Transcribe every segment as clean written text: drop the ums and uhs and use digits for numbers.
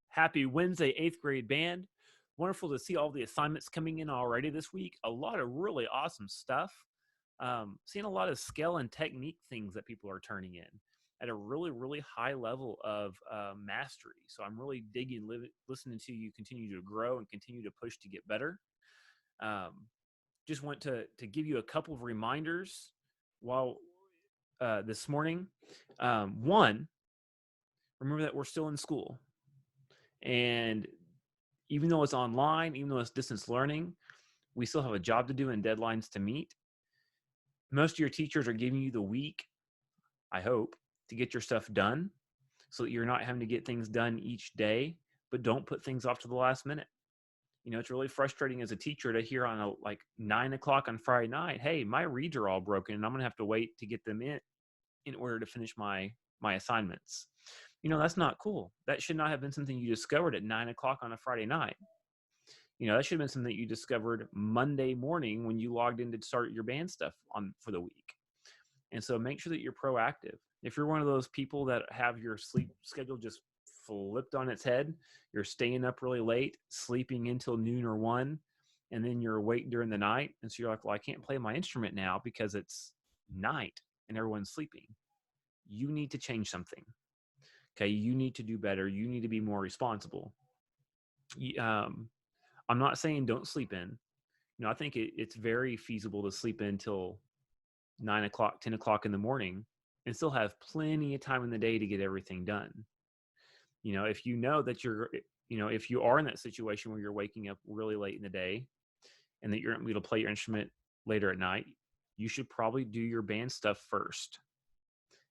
Happy Wednesday, 8th grade band. Wonderful to see all the assignments coming in already this week. A lot of really awesome stuff. Seeing a lot of skill and technique things that people are turning in at a really, really high level of mastery. So I'm really digging listening to you continue to grow and continue to push to get better. Um, just want to give you a couple of reminders while this morning. One, remember that we're still in school. And even though it's online, even though it's distance learning, we still have a job to do and deadlines to meet. Most of your teachers are giving you the week, I hope, to get your stuff done so that you're not having to get things done each day, but don't put things off to the last minute. You know, it's really frustrating as a teacher to hear on like 9 o'clock on Friday night, hey, my reads are all broken and I'm going to have to wait to get them in order to finish my assignments. You know, that's not cool. That should not have been something you discovered at 9 o'clock on a Friday night. You know, that should have been something that you discovered Monday morning when you logged in to start your band stuff on for the week. And so make sure that you're proactive. If you're one of those people that have your sleep schedule just flipped on its head, you're staying up really late, sleeping until noon or 1, and then you're awake during the night. And so you're like, well, I can't play my instrument now because it's night and everyone's sleeping. You need to change something. Okay. You need to do better. You need to be more responsible. I'm not saying don't sleep in. You know, I think it's very feasible to sleep in till 9 o'clock, 10 o'clock in the morning and still have plenty of time in the day to get everything done. You know, if you know that if you are in that situation where you're waking up really late in the day and that you're able to play your instrument later at night, you should probably do your band stuff first.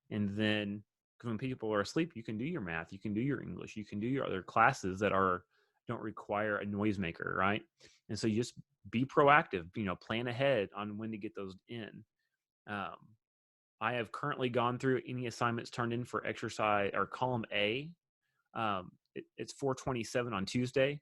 And then, because when people are asleep, you can do your math, you can do your English, you can do your other classes that don't require a noisemaker, right? And so you just be proactive, you know, plan ahead on when to get those in. Um, I have currently gone through any assignments turned in for exercise or column A. It's 427 on Tuesday,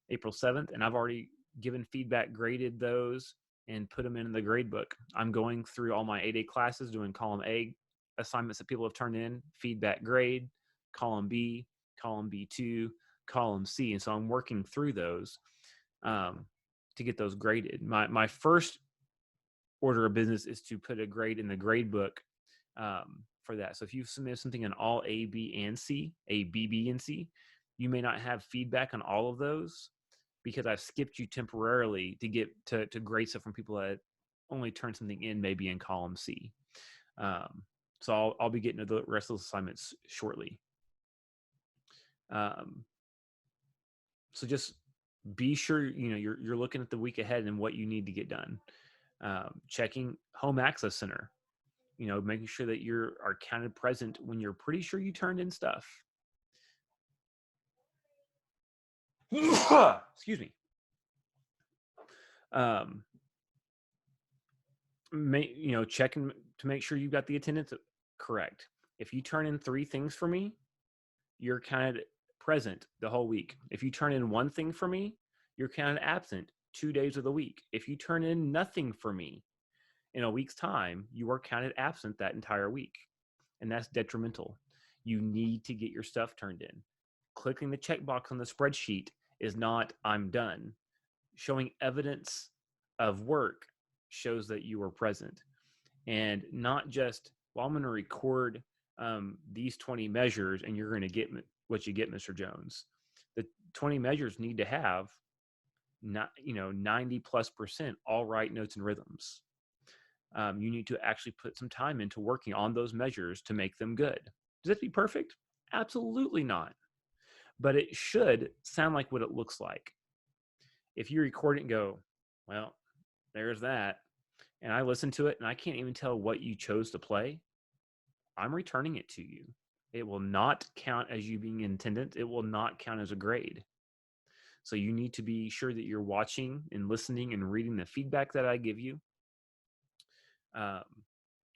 April 7th, and I've already given feedback, graded those, and put them in the grade book. I'm going through all my 8A classes, doing column A assignments that people have turned in, feedback grade, column B, column B2, column C. And so I'm working through those to get those graded. My first order of business is to put a grade in the grade book for that. So if you submit something in all A, B, and C, A, B, B, and C, you may not have feedback on all of those because I've skipped you temporarily to get to grade stuff from people that only turn something in maybe in column C. So I'll be getting to the rest of those assignments shortly. So just be sure you're looking at the week ahead and what you need to get done. Checking home access center, making sure that are counted present when you're pretty sure you turned in stuff. Excuse me. Checking to make sure you've got the attendance correct. If you turn in 3 things for me, you're counted present the whole week. If you turn in 1 thing for me, you're counted absent 2 days of the week. If you turn in nothing for me in a week's time, you are counted absent that entire week. And that's detrimental. You need to get your stuff turned in. Clicking the checkbox on the spreadsheet is not I'm done. Showing evidence of work shows that you were present. And not just, well, I'm going to record these 20 measures and you're going to get what you get, Mr. Jones. The 20 measures need to have 90+% all right notes and rhythms. You need to actually put some time into working on those measures to make them good. Does it be perfect? Absolutely not. But it should sound like what it looks like. If you record it and go, well, there's that, and I listen to it and I can't even tell what you chose to play, I'm returning it to you. It will not count as you being in attendance. It will not count as a grade. So you need to be sure that you're watching and listening and reading the feedback that I give you. And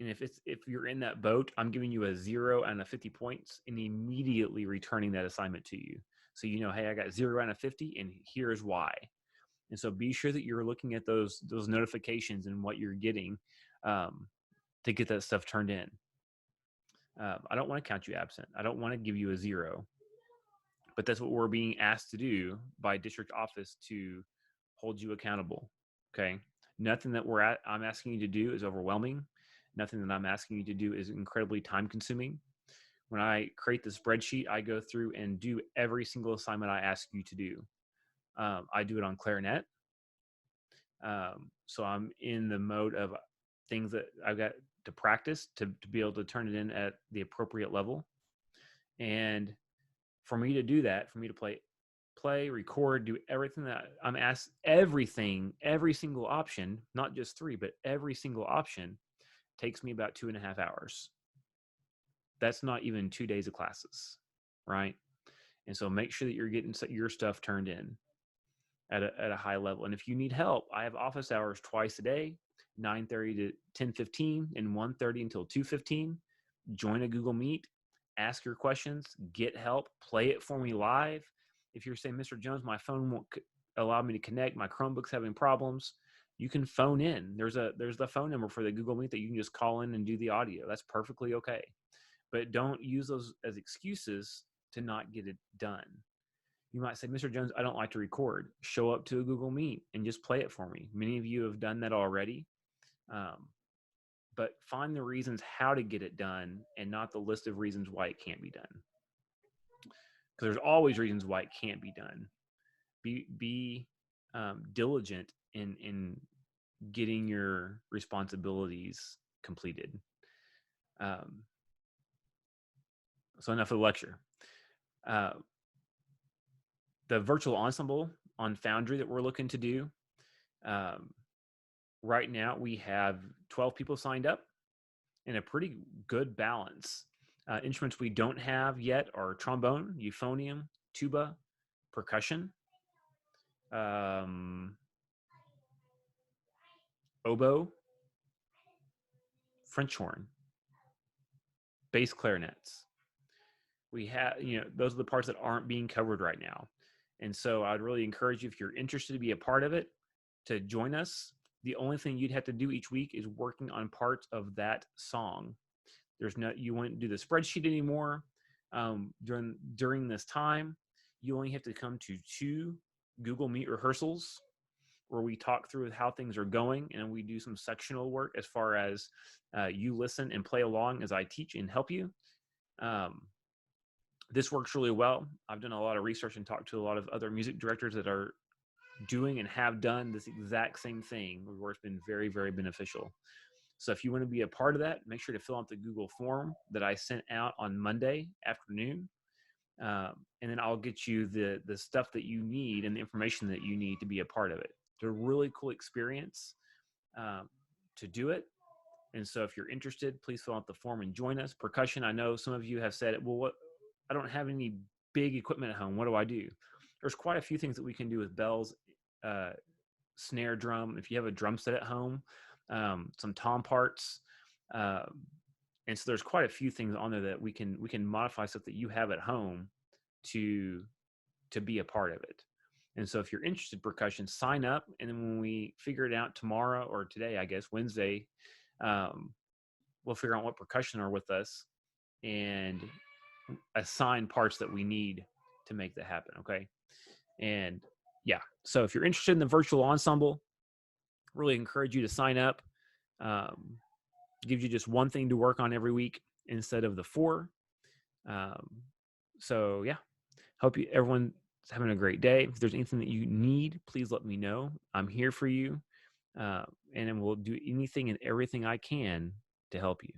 if you're in that boat, I'm giving you a 0 out of 50 points and immediately returning that assignment to you. So hey, I got 0 out of 50, and here's why. And so be sure that you're looking at those notifications and what you're getting to get that stuff turned in. I don't want to count you absent. I don't want to give you a 0. but that's what we're being asked to do by district office to hold you accountable. Okay. Nothing that I'm asking you to do is overwhelming. Nothing that I'm asking you to do is incredibly time consuming. When I create the spreadsheet, I go through and do every single assignment I ask you to do. I do it on Clarinet. So I'm in the mode of things that I've got to practice to be able to turn it in at the appropriate level. And for me to do that, for me to play, record, do everything that I'm asked, every single option, not just 3, but every single option takes me about 2.5 hours. That's not even 2 days of classes, right? And so make sure that you're getting your stuff turned in at a high level. And if you need help, I have office hours twice a day, 9:30 to 10:15 and 1:30 until 2:15. Join a Google Meet, ask your questions, get help, play it for me live. If you're saying, Mr. Jones, my phone won't allow me to connect, my Chromebook's having problems, you can phone in. There's the phone number for the Google Meet that you can just call in and do the audio. That's perfectly okay. But don't use those as excuses to not get it done. You might say, Mr. Jones, I don't like to record. Show up to a Google Meet and just play it for me. Many of you have done that already. But find the reasons how to get it done and not the list of reasons why it can't be done. Because there's always reasons why it can't be done. Be diligent in getting your responsibilities completed. So enough of the lecture. The virtual ensemble on Foundry that we're looking to do, right now we have 12 people signed up and a pretty good balance. Instruments we don't have yet are trombone, euphonium, tuba, percussion, oboe, French horn, bass clarinets. We have, those are the parts that aren't being covered right now. And so I'd really encourage you, if you're interested to be a part of it, to join us. The only thing you'd have to do each week is working on parts of that song. You wouldn't do the spreadsheet anymore. During this time, you only have to come to 2 Google Meet rehearsals where we talk through how things are going, and we do some sectional work as far as you listen and play along as I teach and help you. This works really well. I've done a lot of research and talked to a lot of other music directors that are doing and have done this exact same thing, where it's been very, very beneficial. So if you want to be a part of that, make sure to fill out the Google form that I sent out on Monday afternoon. And then I'll get you the stuff that you need and the information that you need to be a part of it. It's a really cool experience to do it. And so if you're interested, please fill out the form and join us. Percussion, I know some of you have said, well, I don't have any big equipment at home. What do I do? There's quite a few things that we can do with bells, snare drum. If you have a drum set at home, some tom parts. And so there's quite a few things on there that we can modify stuff that you have at home to be a part of it. And so if you're interested in percussion, sign up. And then when we figure it out tomorrow, or today, I guess, Wednesday, we'll figure out what percussion are with us and assign parts that we need to make that happen. Okay. And yeah, so if you're interested in the virtual ensemble, really encourage you to sign up. Gives you just one thing to work on every week instead of the 4. So yeah, hope everyone's having a great day. If there's anything that you need, please let me know. I'm here for you. And then we'll do anything and everything I can to help you.